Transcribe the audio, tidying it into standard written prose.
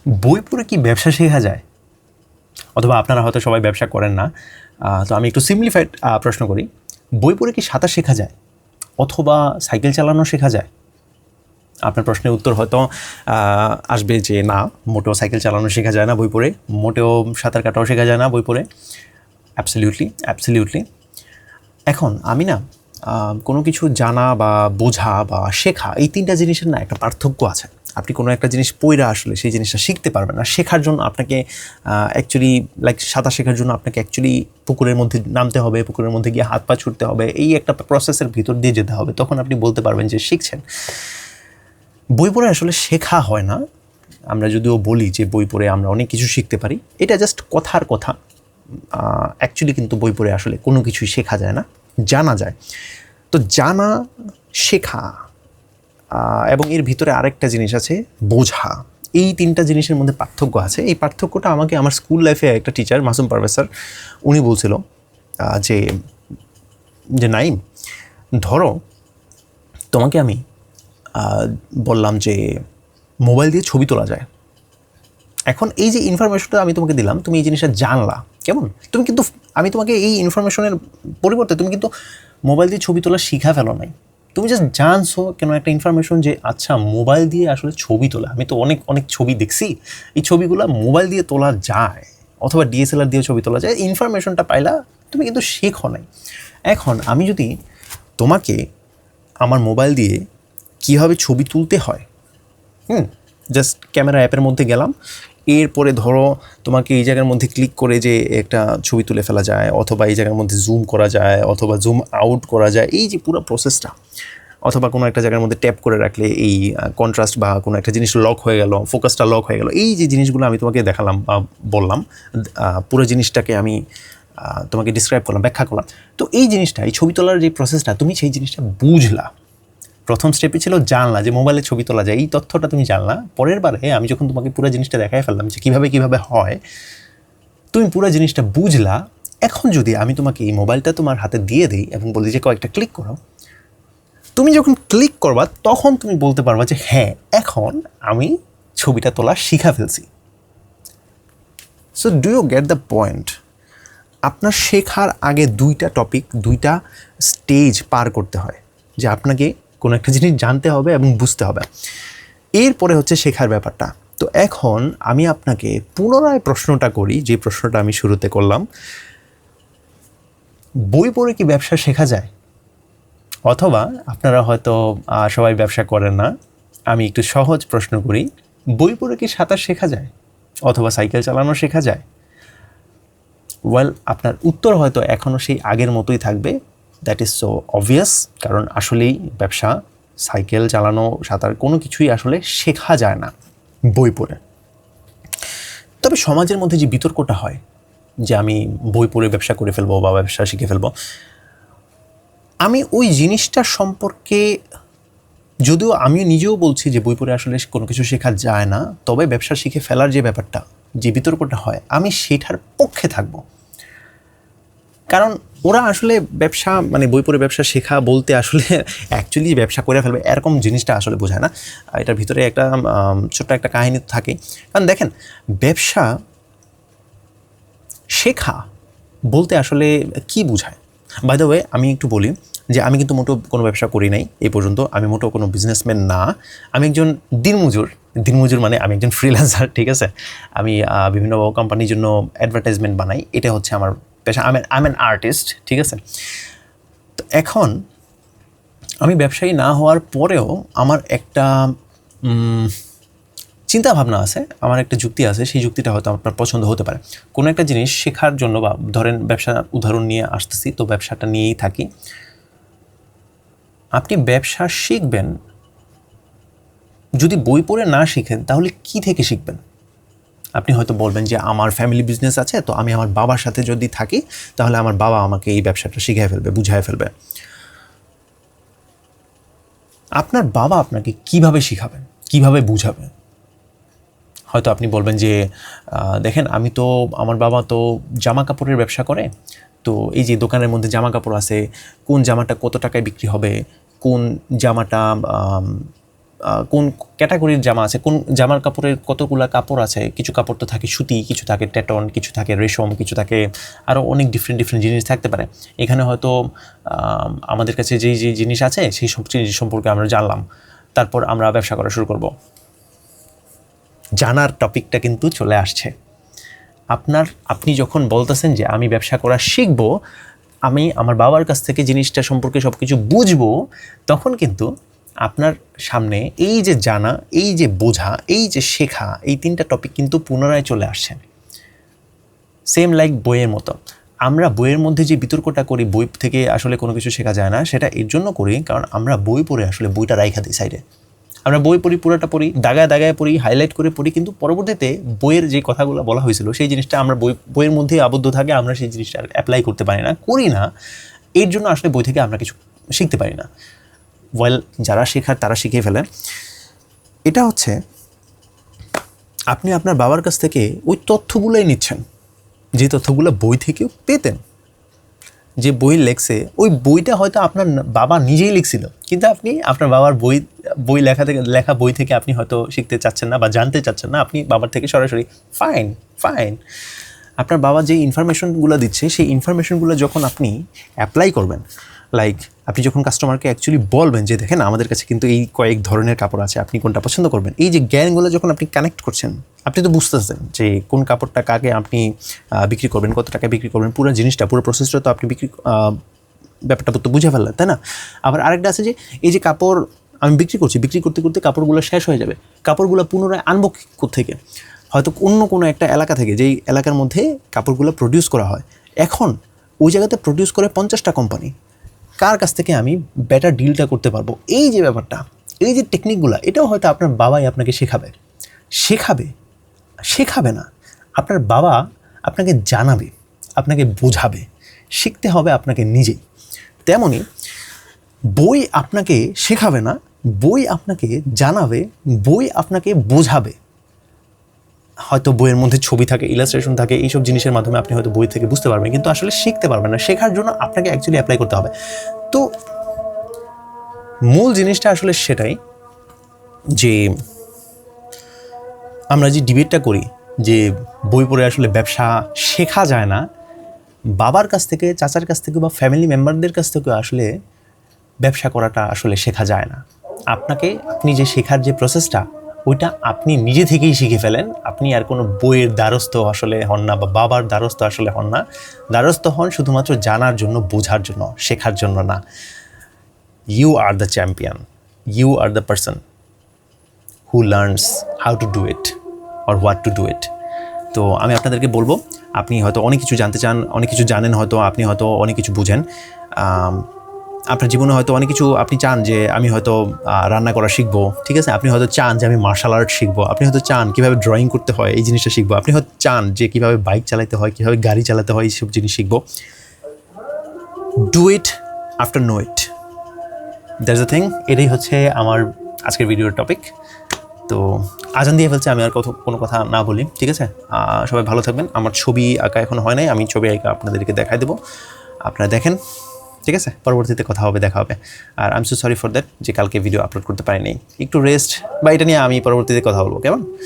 বই পড়ে কি ব্যবসা শেখা যায়? অথবা আপনারা হয়তো সবাই ব্যবসা করেন না, তো আমি একটু সিম্পলিফাইড প্রশ্ন করি। বই পড়ে কি সাঁতার শেখা যায়? অথবা সাইকেল চালানো শেখা যায়? আপনার প্রশ্নের উত্তর হয়তো আসবে যে না, মোটেও সাইকেল চালানো শেখা যায় না বই পড়ে, মোটেও সাঁতার কাটাও শেখা যায় না বই পড়ে। অ্যাবসলিউটলি। এখন আমি না কোনো কিছু জানা বা বোঝা বা শেখা, এই তিনটা জিনিসের না একটা পার্থক্য আছে। আপনি কোনো একটা জিনিস পইরা আসলে সেই জিনিসটা শিখতে পারবেন না। শেখার জন্য আপনাকে অ্যাকচুয়ালি সাঁতার শেখার জন্য আপনাকে অ্যাকচুয়ালি পুকুরের মধ্যে নামতে হবে, পুকুরের মধ্যে গিয়ে হাত পা ছুটতে হবে, এই একটা প্রসেসের ভিতর দিয়ে যেতে হবে, তখন আপনি বলতে পারবেন যে শিখছেন। বই পড়ে আসলে শেখা হয় না। আমরা যদিও বলি যে বই পড়ে আমরা অনেক কিছু শিখতে পারি, এটা জাস্ট কথার কথা। অ্যাকচুয়ালি কিন্তু বই পড়ে আসলে কোনো কিছুই শেখা যায় না, জানা যায়। তো জানা, শেখা এবং এর ভিতরে আরেকটা জিনিস আছে বোঝা, এই তিনটা জিনিসের মধ্যে পার্থক্য আছে। এই পার্থক্যটা আমাকে আমার স্কুল লাইফে একটা টিচার মাসুম পারভেজ স্যার, উনি বলছিল যে নাইম, ধরো তোমাকে আমি বললাম যে মোবাইল দিয়ে ছবি তোলা যায়। এখন এই যে ইনফরমেশনটা আমি তোমাকে দিলাম, তুমি এই জিনিসটা জানলা, কেমন? তুমি কিন্তু, আমি তোমাকে এই ইনফরমেশনের পরিবর্তে তুমি কিন্তু মোবাইল দিয়ে ছবি তোলা শিখা ফেলো নাই। তুমি জাস্ট জানছো কেন একটা ইনফরমেশন যে আচ্ছা মোবাইল দিয়ে আসলে ছবি তোলা, আমি তো অনেক অনেক ছবি দেখছি, এই ছবিগুলো মোবাইল দিয়ে তোলা যায়, অথবা ডিএসএলআর দিয়ে ছবি তোলা যায়। ইনফরমেশনটা পাইলা, তুমি কিন্তু শেখো নাই। এখন আমি যদি তোমাকে আমার মোবাইল দিয়ে কীভাবে ছবি তুলতে হয়, জাস্ট ক্যামেরা অ্যাপের মধ্যে গেলাম, এরপরে ধরো তোমাকে এই জায়গার মধ্যে ক্লিক করে যে একটা ছবি তুলে ফেলা যায়, অথবা এই জায়গার মধ্যে জুম করা যায়, অথবা জুম আউট করা যায়, এই যে পুরো প্রসেসটা, অথবা কোনো একটা জায়গার মধ্যে ট্যাপ করে রাখলে এই কন্ট্রাস্ট বা কোনো একটা জিনিস লক হয়ে গেল, ফোকাসটা লক হয়ে গেল, এই যে জিনিসগুলো আমি তোমাকে দেখালাম বা বললাম, পুরো জিনিসটাকে আমি তোমাকে ডিসক্রাইব করলাম, ব্যাখ্যা করলাম। তো এই জিনিসটা, এই ছবি তোলার যে প্রসেসটা, তুমি সেই জিনিসটা বুঝলা। প্রথম স্টেপে ছিল জানলা যে মোবাইলে ছবি তোলা যায়, এই তথ্যটা তুমি জানলা। পরের বারে আমি যখন তোমাকে পুরো জিনিসটা দেখাই ফেললাম যে কীভাবে হয়, তুমি পুরো জিনিসটা বুঝলা। এখন যদি আমি তোমাকে এই মোবাইলটা তোমার হাতে দিয়ে দিই এবং বলি যে কয়েকটা ক্লিক করো, তুমি যখন ক্লিক করবা তখন তুমি বলতে পারবা যে হ্যাঁ, এখন আমি ছবিটা তোলা শিখা ফেলছি। So do you get the point? আপনার শেখার আগে দুইটা স্টেজ পার করতে হয়, যে আপনাকে কোনো একটা জিনিস জানতে হবে এবং বুঝতে হবে, এরপরে হচ্ছে শেখার ব্যাপারটা। তো এখন আমি আপনাকে পুনরায় প্রশ্নটা করি, যে প্রশ্নটা আমি শুরুতে করলাম, বই পড়ে কি ব্যবসা শেখা যায়? অথবা আপনারা হয়তো সবাই ব্যবসা করেন না, আমি একটু সহজ প্রশ্ন করি, বই পড়ে কি সাঁতার শেখা যায়? অথবা সাইকেল চালানো শেখা যায়? ওয়েল, আপনার উত্তর হয়তো এখনও সেই আগের মতোই থাকবে। দ্যাট ইজ সো অবভিয়াস, কারণ আসলেই ব্যবসা, সাইকেল চালানো, সাঁতার কোনো কিছুই আসলে শেখা যায় না বই পড়ে। তবে সমাজের মধ্যে যে বিতর্কটা হয় যে আমি বই পড়ে ব্যবসা করে ফেলবো বা ব্যবসা শিখে ফেলবো, আমি ওই জিনিসটা সম্পর্কে, যদিও আমি নিজেও বলছি যে বই পড়ে আসলে কোনো কিছু শেখা যায় না, তবে ব্যবসা শিখে ফেলার যে ব্যাপারটা, যে বিতর্কটা হয়, আমি সেটার পক্ষে থাকবো। কারণ ওরা আসলে ব্যবসা, মানে বই পড়ে ব্যবসা শেখা বলতে আসলে অ্যাকচুয়ালি ব্যবসা করে ফেলবে এরকম জিনিসটা আসলে বোঝায় না। এটার ভিতরে একটা ছোট্ট একটা কাহিনী থাকে। কারণ দেখেন, ব্যবসা শেখা বলতে আসলে কি বোঝায়? বাই দ্য ওয়ে, আমি একটু বলি যে আমি কিন্তু মোটেও কোনো ব্যবসা করি নাই এই পর্যন্ত, আমি মোটেও কোনো বিজনেসম্যান না, আমি একজন দিনমজুর মানে আমি একজন ফ্রিল্যান্সার, ঠিক আছে? আমি বিভিন্ন কোম্পানির জন্য অ্যাডভার্টাইজমেন্ট বানাই, এটা হচ্ছে আমার পেশা। আই এম আর্টিস্ট, ঠিক আছে? তো এখন আমি ব্যবসায়ী না হওয়ার পরেও আমার একটা চিন্তা ভাবনা আছে, আমার একটা যুক্তি আছে, সেই যুক্তিটা হয়তো আপনার পছন্দ হতে পারে। কোনো একটা জিনিস শেখার জন্য, বা ধরেন ব্যবসার উদাহরণ নিয়ে আসতেছি, তো ব্যবসাটা নিয়েই থাকি। আপনি ব্যবসা শিখবেন, যদি বই পড়ে না শিখেন তাহলে কি থেকে শিখবেন? আপনি হয়তো বলবেন যে আমার ফ্যামিলি বিজনেস আছে, তো আমি আমার বাবার সাথে যদি থাকি তাহলে আমার বাবা আমাকে এই ব্যবসাটা শিখিয়ে ফেলবে, বুঝায় ফেলবে। আপনার বাবা আপনাকে কিভাবে শিখাবেন, কিভাবে বুঝাবেন? হয়তো আপনি বলবেন যে দেখেন, আমার বাবা তো জামা কাপড়ের ব্যবসা করে, তো এই যে দোকানের মধ্যে জামা কাপড় আছে, কোন জামাটা কত টাকায় বিক্রি হবে, কোন জামাটা কোন ক্যাটাগরির জামা আছে, কোন জামার কাপড়ের কতগুলা কাপড় আছে, কিছু কাপড় তো থাকে সুতি, কিছু থাকে টেটন, কিছু থাকে রেশম, কিছু থাকে আরও অনেক ডিফারেন্ট জিনিস থাকতে পারে। এখানে হয়তো আমাদের কাছে যেই জিনিস আছে সেই সব জিনিস সম্পর্কে আমরা জানলাম, তারপর আমরা ব্যবসা করা শুরু করব। জানার টপিকটা কিন্তু চলে আসছে। আপনি যখন বলতেছেন যে আমি ব্যবসা করা শিখব, আমি আমার বাবার কাছ থেকে জিনিসটা সম্পর্কে সব কিছু বুঝবো, তখন কিন্তু আপনার সামনে এই যে জানা, এই যে বোঝা, এই যে শেখা, এই 3টা টপিক কিন্তু পুনরায় চলে আসছে। সেম লাইক বইয়ের মতো। আমরা বইয়ের মধ্যে যে বিতর্কটা করি, বই থেকে আসলে কোনো কিছু শেখা যায় না, সেটা এর জন্য করি কারণ আমরা বই পড়ে আসলে বইটা রাইখা দিই সাইডে। আমরা বই পড়ি, পুরোটা পড়ি, দাগায় পড়ি, হাইলাইট করে পড়ি, কিন্তু পরবর্তীতে বইয়ের যে কথাগুলো বলা হয়েছিল সেই জিনিসটা আমরা বইয়ের মধ্যেই আবদ্ধ থাকে, আমরা সেই জিনিসটা অ্যাপ্লাই করতে পারি না, করি না। এর জন্য আসলে বই থেকে আমরা কিছু শিখতে পারি না। ওয়েল, যারা শেখার তারা শিখে ফেলে। এটা হচ্ছে আপনি আপনার বাবার কাছ থেকে ওই তথ্যগুলোই নিচ্ছেন, যে তথ্যগুলো বই থেকেও পেতেন। যে বই লেখছে ওই বইটা হয়তো আপনার বাবা নিজেই লিখছিল, কিন্তু আপনি আপনার বাবার বই লেখা বই থেকে আপনি হয়তো শিখতে চাচ্ছেন না বা জানতে চাচ্ছেন না, আপনি বাবার থেকে সরাসরি ফাইন। আপনার বাবা যে ইনফরমেশনগুলো দিচ্ছে সেই ইনফরমেশনগুলো যখন আপনি অ্যাপ্লাই করবেন, লাইক আপনি যখন কাস্টমারকে অ্যাকচুয়ালি বলবেন যে দেখেন আমাদের কাছে কিন্তু এই কয়েক ধরনের কাপড় আছে, আপনি কোনটা পছন্দ করবেন, এই যে জ্ঞানগুলো যখন আপনি কানেক্ট করছেন, আপনি তো বুঝতেছেন যে কোন কাপড়টা কাকে আপনি বিক্রি করবেন, কত টাকায় বিক্রি করবেন, পুরো জিনিসটা, পুরো প্রসেসটা তো আপনি ব্যাপারটা তো বুঝে ফেললেন, তাই না? আবার আরেকটা আছে যে এই যে কাপড় আমি বিক্রি করতে করতে কাপড়গুলো শেষ হয়ে যাবে, কাপড়গুলো পুনরায় আনবো থেকে, হয়তো অন্য কোনো একটা এলাকা থেকে, যেই এলাকার মধ্যে কাপড়গুলো প্রডিউস করা হয়, এখন ওই জায়গাতে প্রডিউস করে 50টা কোম্পানি, কার কাছ থেকে আমি বেটার ডিলটা করতে পারবো, এই যে ব্যাপারটা, এই যে টেকনিকগুলো, এটাও হয়তো আপনার বাবাই আপনাকে শেখাবে না, আপনার বাবা আপনাকে জানাবে, আপনাকে বোঝাবে। শিখতে হবে আপনাকে নিজেই। তেমনই বই আপনাকে শেখাবে না, বই আপনাকে জানাবে, বই আপনাকে বোঝাবে। হয়তো বইয়ের মধ্যে ছবি থাকে, ইলাস্ট্রেশন থাকে, এইসব জিনিসের মাধ্যমে আপনি হয়তো বই থেকে বুঝতে পারবেন, কিন্তু আসলে শিখতে পারবেন না। শেখার জন্য আপনাকে অ্যাকচুয়ালি অ্যাপ্লাই করতে হবে। তো মূল জিনিসটা আসলে সেটাই যে আমরা যে ডিবেটটা করি যে বই পড়ে আসলে ব্যবসা শেখা যায় না, বাবার কাছ থেকে, চাচার কাছ থেকে বা ফ্যামিলি মেম্বারদের কাছ থেকে আসলে ব্যবসা করাটা আসলে শেখা যায় না। আপনি যে শেখার যে প্রসেসটা, ওইটা আপনি নিজে থেকেই শিখে ফেলেন। আপনি আর কোনো বইয়ের দ্বারস্থ আসলে হন না, বা বাবার দ্বারস্থ আসলে হন না। দ্বারস্থ হন শুধুমাত্র জানার জন্য, বোঝার জন্য, শেখার জন্য না। You are the champion, you are the person who learns how to do it or what to do it. তো আমি আপনাদেরকে বলবো, আপনি হয়তো অনেক কিছু জানতে চান, অনেক কিছু জানেন, হয়তো আপনি হয়তো অনেক কিছু বুঝেন, আপনার জীবনে হয়তো অনেক কিছু আপনি চান যে আমি হয়তো রান্না করা শিখবো, ঠিক আছে? আপনি হয়তো চান যে আমি মার্শাল আর্ট শিখবো, আপনি হয়তো চান কীভাবে ড্রয়িং করতে হয় এই জিনিসটা শিখবো, আপনি হয়তো চান যে কীভাবে বাইক চালাতে হয়, কীভাবে গাড়ি চালাতে হয়, এইসব জিনিস শিখবো। Do it after know it, that's the thing. এটাই হচ্ছে আমার আজকের ভিডিওর টপিক। তো আজান দিয়ে ফেলছে, আমি আর কোনো কথা না বলি, ঠিক আছে? সবাই ভালো থাকবেন। আমার ছবি আঁকা এখন হয় নাই, আমি ছবি আঁকা আপনাদেরকে দেখাই দেবো, আপনারা দেখেন, ঠিক আছে? পরবর্তীতে দেখা হবে। আর I am so sorry for that যে কালকে ভিডিও আপলোড করতে পারিনি, একটু রেস্ট বা এটা নিয়ে আমি পরবর্তীতে কথা বলবো, কেমন?